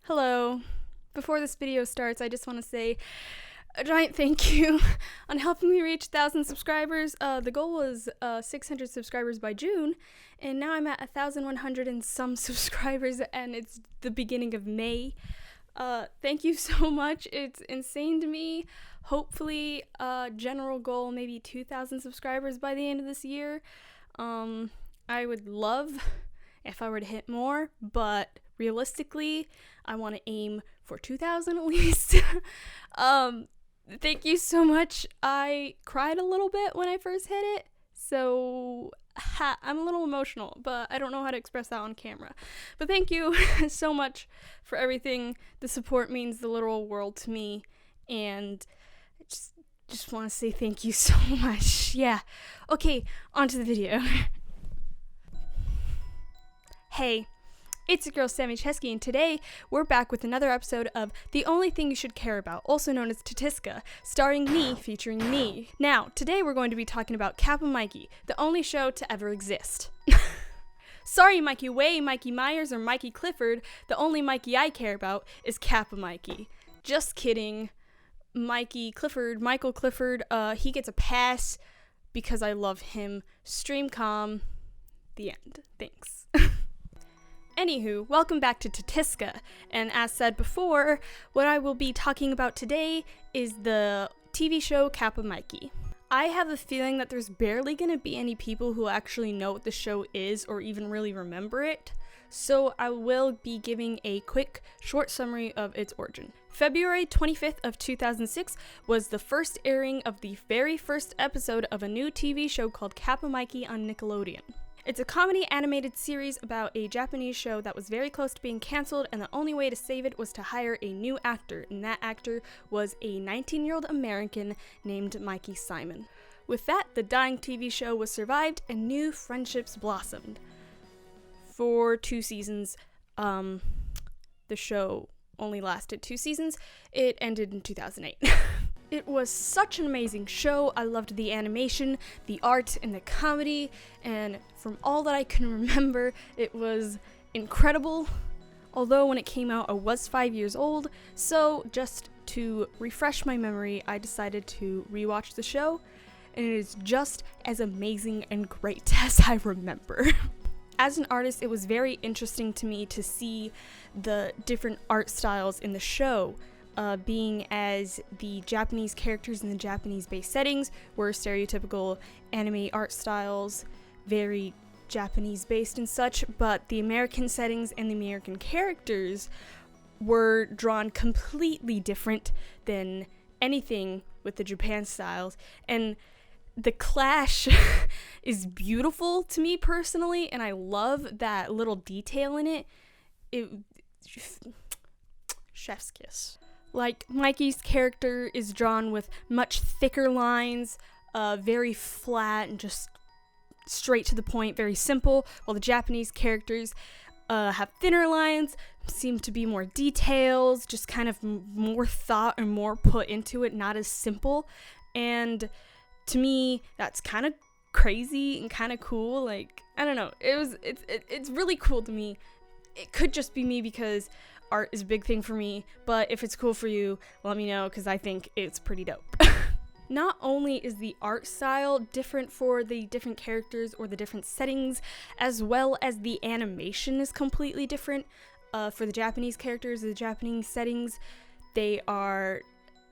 Hello. Before this video starts, I just want to say a giant thank you on helping me reach 1,000 subscribers. The goal was 600 subscribers by June, and now I'm at 1,100 and some subscribers, and it's the beginning of May. Thank you so much. It's insane to me. Hopefully, general goal, maybe 2,000 subscribers by the end of this year. I would love if I were to hit more, but realistically, I want to aim for 2,000 at least. Thank you so much. I cried a little bit when I first hit it, so I'm a little emotional, but I don't know how to express that on camera. But thank you so much for everything. The support means the literal world to me, and I just want to say thank you so much. Yeah. Okay, on to the video. Hey, it's your girl SammyCzewski, and today we're back with another episode of The Only Thing You Should Care About, also known as Tatiska, starring me, featuring me. Now, today we're going to be talking about Kappa Mikey, the only show to ever exist. Sorry, Mikey Way, Mikey Myers, or Mikey Clifford, the only Mikey I care about is Kappa Mikey. Just kidding. Michael Clifford, he gets a pass because I love him. Streamcom. The end. Thanks. Anywho, welcome back to Tatiska, and as said before, what I will be talking about today is the TV show Kappa Mikey. I have a feeling that there's barely going to be any people who actually know what the show is or even really remember it, so I will be giving a quick, short summary of its origin. February 25th of 2006 was the first airing of the very first episode of a new TV show called Kappa Mikey on Nickelodeon. It's a comedy animated series about a Japanese show that was very close to being cancelled, and the only way to save it was to hire a new actor, and that actor was a 19-year-old American named Mikey Simon. With that, the dying TV show was survived and new friendships blossomed. For 2 seasons, the show only lasted 2 seasons. It ended in 2008. It was such an amazing show. I loved the animation, the art, and the comedy, and from all that I can remember, it was incredible. Although when it came out, I was 5 years old, so just to refresh my memory, I decided to rewatch the show, and it is just as amazing and great as I remember. As an artist, it was very interesting to me to see the different art styles in the show. Being as the Japanese characters in the Japanese-based settings were stereotypical anime art styles, very Japanese-based and such, but the American settings and the American characters were drawn completely different than anything with the Japan styles, and the clash is beautiful to me personally, and I love that little detail in it. Chef's kiss. Like, Mikey's character is drawn with much thicker lines, very flat and just straight to the point, very simple, while the Japanese characters have thinner lines, seem to be more details, just kind of more thought and more put into it, not as simple. And to me, that's kind of crazy and kind of cool. Like, I don't know, it's really cool to me. It could just be me because art is a big thing for me, but if it's cool for you, let me know, because I think it's pretty dope. Not only is the art style different for the different characters or the different settings, as well as the animation is completely different. For the Japanese characters, the Japanese settings, they are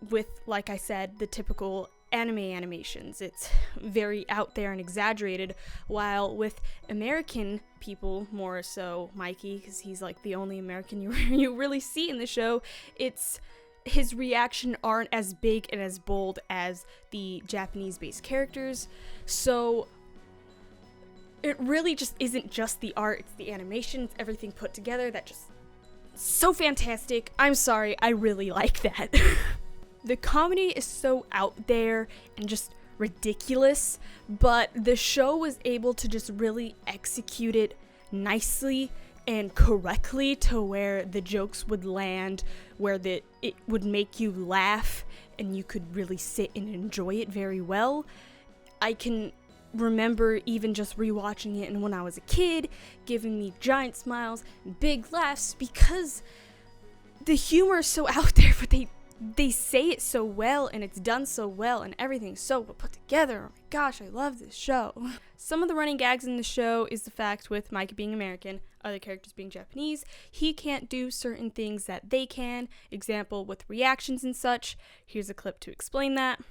with, like I said, the typical anime animations. It's very out there and exaggerated, while with American people, more so Mikey, because he's like the only American you really see in the show, it's his reaction aren't as big and as bold as the Japanese-based characters. So it really just isn't just the art, it's the animation, it's everything put together that just so fantastic. I'm sorry, I really like that. The comedy is so out there and just ridiculous, but the show was able to just really execute it nicely and correctly to where the jokes would land, where it would make you laugh and you could really sit and enjoy it very well. I can remember even just rewatching it and when I was a kid, giving me giant smiles and big laughs because the humor is so out there, but they say it so well, and it's done so well, and everything's so well put together. Oh my gosh, I love this show. Some of the running gags in the show is the fact with Mikey being American, other characters being Japanese, he can't do certain things that they can. Example, with reactions and such. Here's a clip to explain that.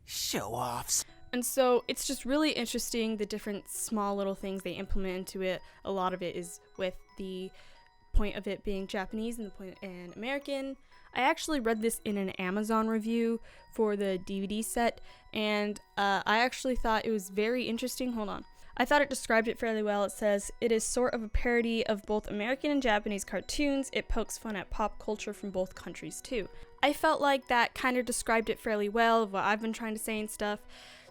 Show-offs. And so it's just really interesting, the different small little things they implement into it. A lot of it is with the point of it being Japanese and the point and American. I actually read this in an Amazon review for the DVD set, and I actually thought it was very interesting. Hold on. I thought it described it fairly well. It says, it is sort of a parody of both American and Japanese cartoons. It pokes fun at pop culture from both countries too. I felt like that kind of described it fairly well, of what I've been trying to say and stuff.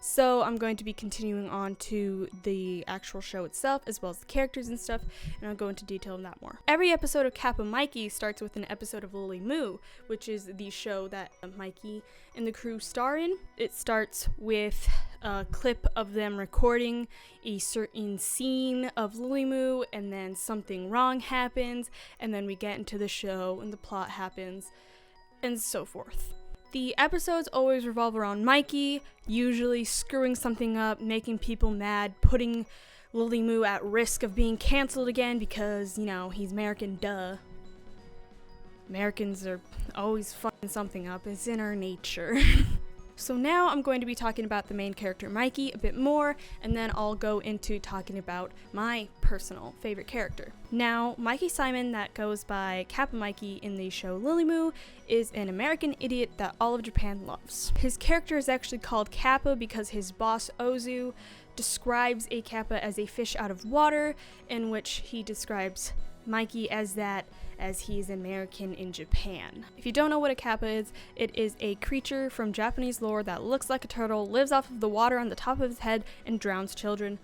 So I'm going to be continuing on to the actual show itself, as well as the characters and stuff, and I'll go into detail on that more. Every episode of Kappa Mikey starts with an episode of Lily Moo, which is the show that Mikey and the crew star in. It starts with a clip of them recording a certain scene of Lily Moo, and then something wrong happens, and then we get into the show, and the plot happens, and so forth. The episodes always revolve around Mikey, usually screwing something up, making people mad, putting Lily Moo at risk of being canceled again because, you know, he's American, duh. Americans are always fucking something up, it's in our nature. So now I'm going to be talking about the main character Mikey a bit more, and then I'll go into talking about my personal favorite character. Now, Mikey Simon, that goes by Kappa Mikey in the show Lily Moo, is an American idiot that all of Japan loves. His character is actually called Kappa because his boss Ozu describes a kappa as a fish out of water, in which he describes Mikey as that, as he is American in Japan. If you don't know what a kappa is, it is a creature from Japanese lore that looks like a turtle, lives off of the water on the top of his head, and drowns children.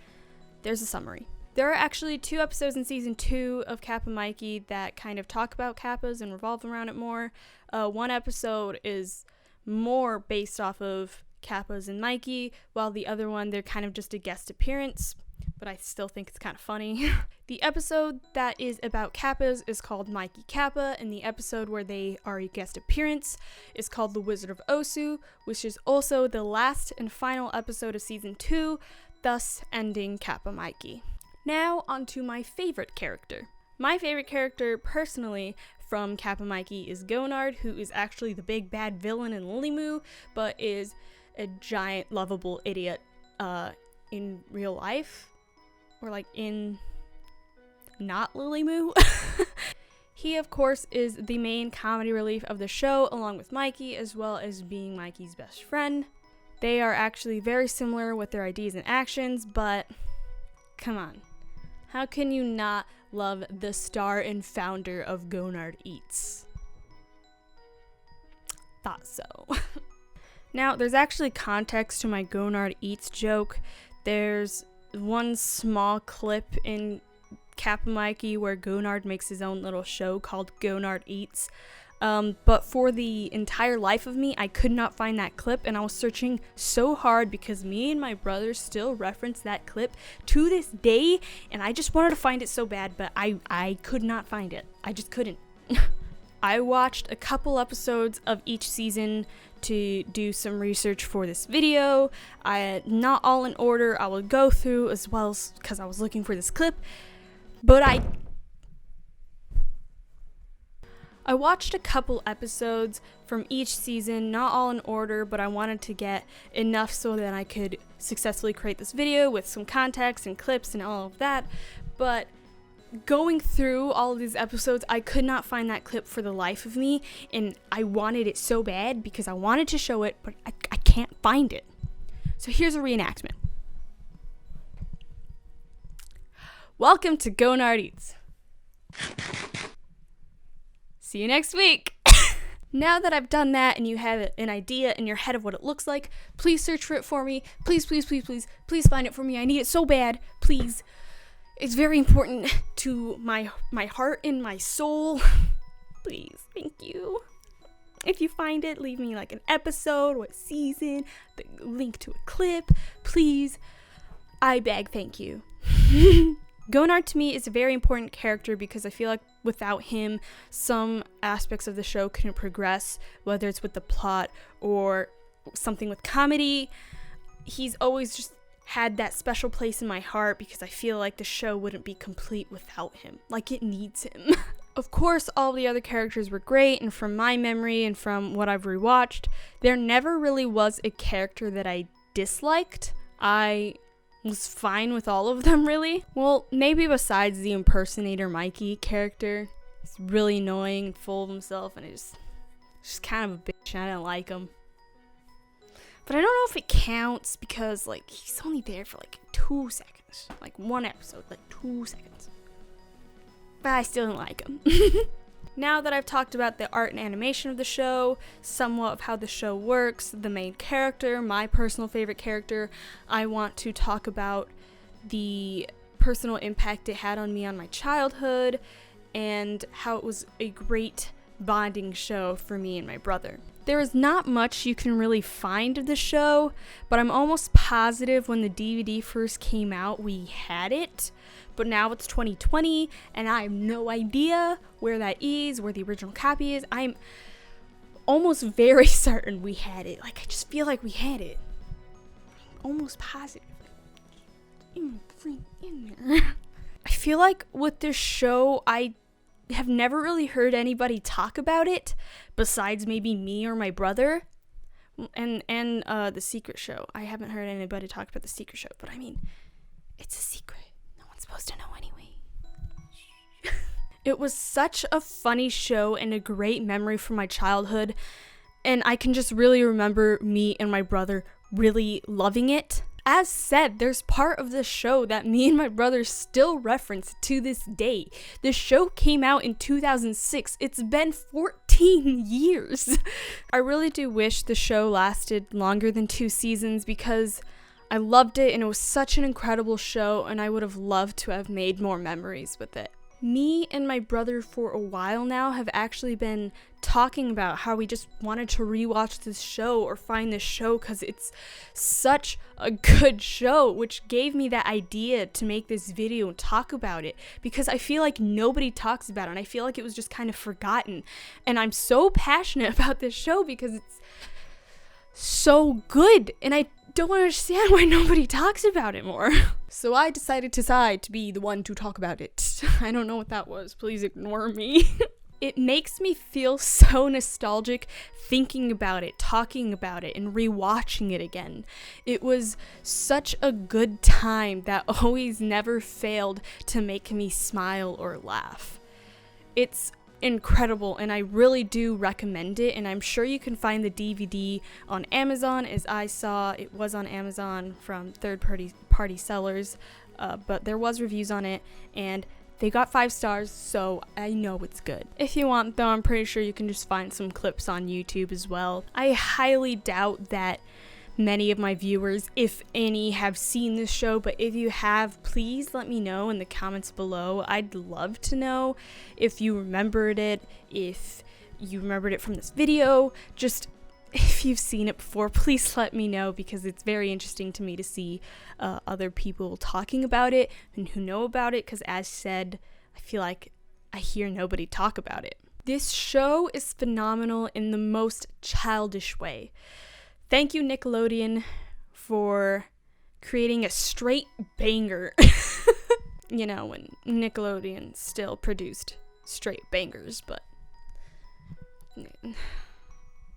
There's a summary. There are actually 2 episodes in season 2 of Kappa Mikey that kind of talk about kappas and revolve around it more. One episode is more based off of kappas and Mikey, while the other one, they're kind of just a guest appearance, but I still think it's kind of funny. The episode that is about kappas is called Mikey Kappa, and the episode where they are a guest appearance is called The Wizard of Osu, which is also the last and final episode of season 2, thus ending Kappa Mikey. Now onto my favorite character. My favorite character, personally, from Kappa Mikey is Gonard, who is actually the big bad villain in Lily Moo, but is a giant lovable idiot in real life. Or like in not Lily Moo. He, of course, is the main comedy relief of the show, along with Mikey, as well as being Mikey's best friend. They are actually very similar with their ideas and actions, but come on. How can you not love the star and founder of Gonard Eats? Thought so. Now, there's actually context to my Gonard Eats joke. There's one small clip in Kappa Mikey where Gonard makes his own little show called Gonard Eats. But for the entire life of me, I could not find that clip, and I was searching so hard because me and my brother still reference that clip to this day, and I just wanted to find it so bad, but I could not find it. I just couldn't. I watched a couple episodes of each season to do some research for this video. Not all in order. I will go through as well, because I was looking for this clip, but I watched a couple episodes from each season, not all in order, but I wanted to get enough so that I could successfully create this video with some context and clips and all of that. But going through all of these episodes, I could not find that clip for the life of me, and I wanted it so bad because I wanted to show it, but I can't find it. So here's a reenactment. Welcome to Gonard Eats. See you next week. Now that I've done that and you have an idea in your head of what it looks like, please search for it for me. Please, please, please, please, please find it for me. I need it so bad. Please. It's very important to my heart and my soul. Please, thank you. If you find it, leave me like an episode, what season, the link to a clip. Please, I beg, thank you. Gonard to me is a very important character because I feel like without him, some aspects of the show couldn't progress, whether it's with the plot or something with comedy. He's always just had that special place in my heart because I feel like the show wouldn't be complete without him. Like, it needs him. Of course, all the other characters were great, and from my memory and from what I've rewatched, there never really was a character that I disliked. I was fine with all of them, really. Well, maybe besides the impersonator Mikey character. He's really annoying and full of himself, and it's just kind of a bitch, and I didn't like him. But I don't know if it counts because, like, he's only there for, like, 2 seconds. Like, one episode, like, 2 seconds. But I still didn't like him. Now that I've talked about the art and animation of the show, somewhat of how the show works, the main character, my personal favorite character, I want to talk about the personal impact it had on me on my childhood and how it was a great bonding show for me and my brother. There is not much you can really find of the show, but I'm almost positive when the DVD first came out, we had it. But now it's 2020, and I have no idea where that is, where the original copy is. I'm almost very certain we had it. Like, I just feel like we had it. I'm almost positive. In there. I feel like with this show, I have never really heard anybody talk about it besides maybe me or my brother and the Secret Show. I haven't heard anybody talk about the Secret Show, but I mean, it's a secret. No one's supposed to know anyway. It was such a funny show and a great memory from my childhood, and I can just really remember me and my brother really loving it. As said, there's part of the show that me and my brother still reference to this day. The show came out in 2006. It's been 14 years. I really do wish the show lasted longer than 2 seasons because I loved it and it was such an incredible show, and I would have loved to have made more memories with it. Me and my brother for a while now have actually been talking about how we just wanted to rewatch this show or find this show because it's such a good show, which gave me that idea to make this video and talk about it because I feel like nobody talks about it and I feel like it was just kind of forgotten. And I'm so passionate about this show because it's so good and I don't understand why nobody talks about it more. So I decided to be the one to talk about it. I don't know what that was. Please ignore me. It makes me feel so nostalgic thinking about it, talking about it, and rewatching it again. It was such a good time that always never failed to make me smile or laugh. It's incredible, and I really do recommend it, and I'm sure you can find the DVD on Amazon. As I saw, it was on Amazon from third-party sellers, but there was reviews on it, and they got 5 stars, so I know it's good. If you want, though, I'm pretty sure you can just find some clips on YouTube as well. I highly doubt that many of my viewers, if any, have seen this show, but if you have, please let me know in the comments below. I'd love to know if you remembered it, if you remembered it from this video, just if you've seen it before, please let me know because it's very interesting to me to see other people talking about it and who know about it because, as said, I feel like I hear nobody talk about it. This show is phenomenal in the most childish way. Thank you, Nickelodeon, for creating a straight banger. You know, when Nickelodeon still produced straight bangers, but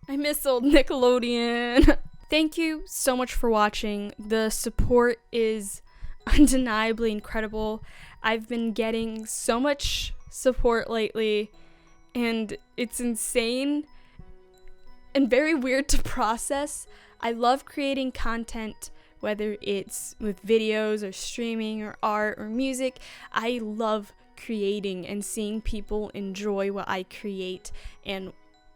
I miss old Nickelodeon. Thank you so much for watching. The support is undeniably incredible. I've been getting so much support lately, and it's insane and very weird to process. I love creating content, whether it's with videos or streaming or art or music. I love creating and seeing people enjoy what I create and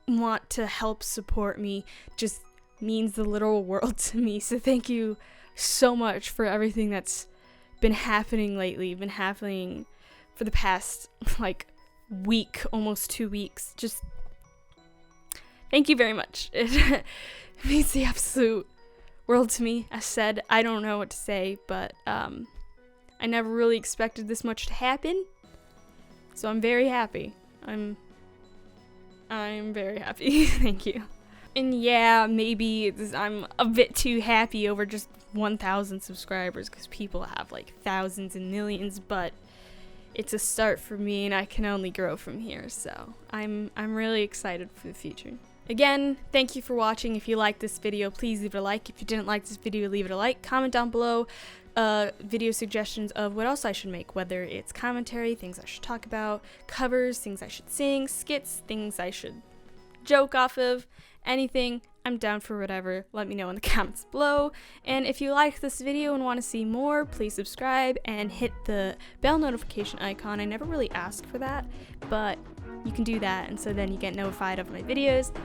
want to help support me just means the literal world to me. So thank you so much for everything that's been happening lately, been happening for the past week, almost 2 weeks. Just thank you very much. It means the absolute world to me. As said, I don't know what to say, but I never really expected this much to happen, so I'm very happy. I'm very happy. Thank you. And yeah, maybe I'm a bit too happy over just 1,000 subscribers because people have like thousands and millions, but it's a start for me and I can only grow from here, so I'm really excited for the future. Again, thank you for watching. If you liked this video, please leave it a like. If you didn't like this video, leave it a like. Comment down below video suggestions of what else I should make, whether it's commentary, things I should talk about, covers, things I should sing, skits, things I should joke off of, anything. I'm down for whatever. Let me know in the comments below. And if you liked this video and want to see more, please subscribe and hit the bell notification icon. I never really asked for that, but you can do that, and so then you get notified of my videos.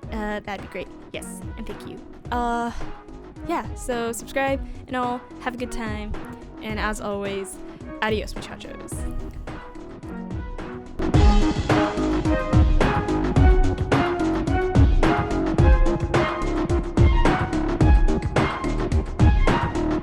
That'd be great. Yes, and thank you. Yeah, so subscribe and all. Have a good time. And as always, adios, muchachos.